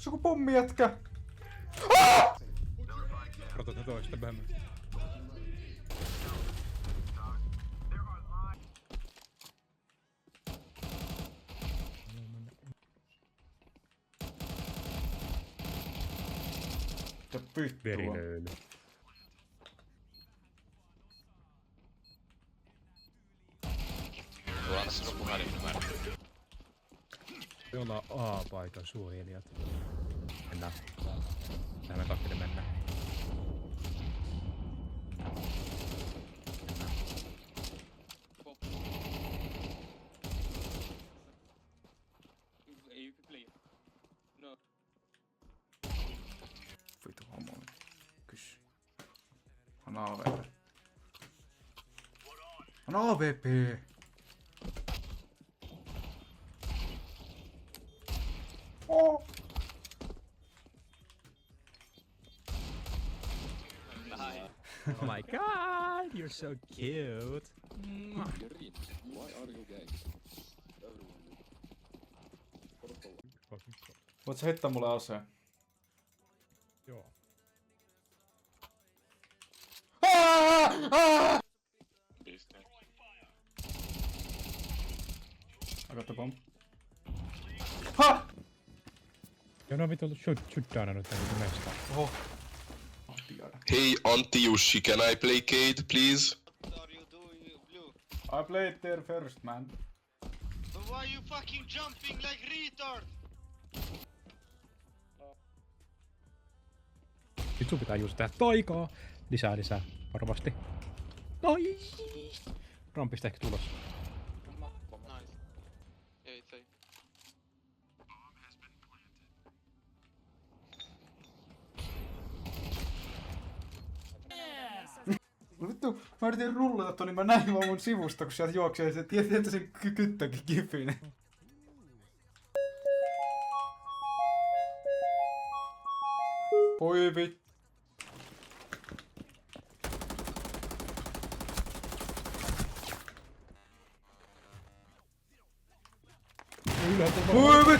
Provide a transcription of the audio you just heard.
Se on pommi jätkä! Protota toista vähemmän. Mitä vittua? Verilöyly. Tuolla on puhelinnumero. Me ollaan A-paikan suojelijat. Mennään. Tähän me kakkinen mennään. Vitu homo. Kys. On AVP. On AVP! Oh! Oh my god, you're so cute. Voit sä heittää mulle aseen? Joo. I got the bomb. Ha! Joo, no vittu shutdown nyt niinku mestaa. Oho. Oh, tiedä. Hey, Antti Jussi, can I play Cade, please? What are you doing, Blue? I played there first, man. But why you fucking jumping like retard? Nyt sun pitää just tehdä taikaa. Lisää, varmasti. Nois! Rampista ehkä tulos. Nice. Yeah, it's safe. No vittu, mä yritin rullata ton, niin mä näin vaan mun sivusta, kun sieltä juoksee se tietää sen kyttäkin kipinen. Oi vittu. Oi vittu,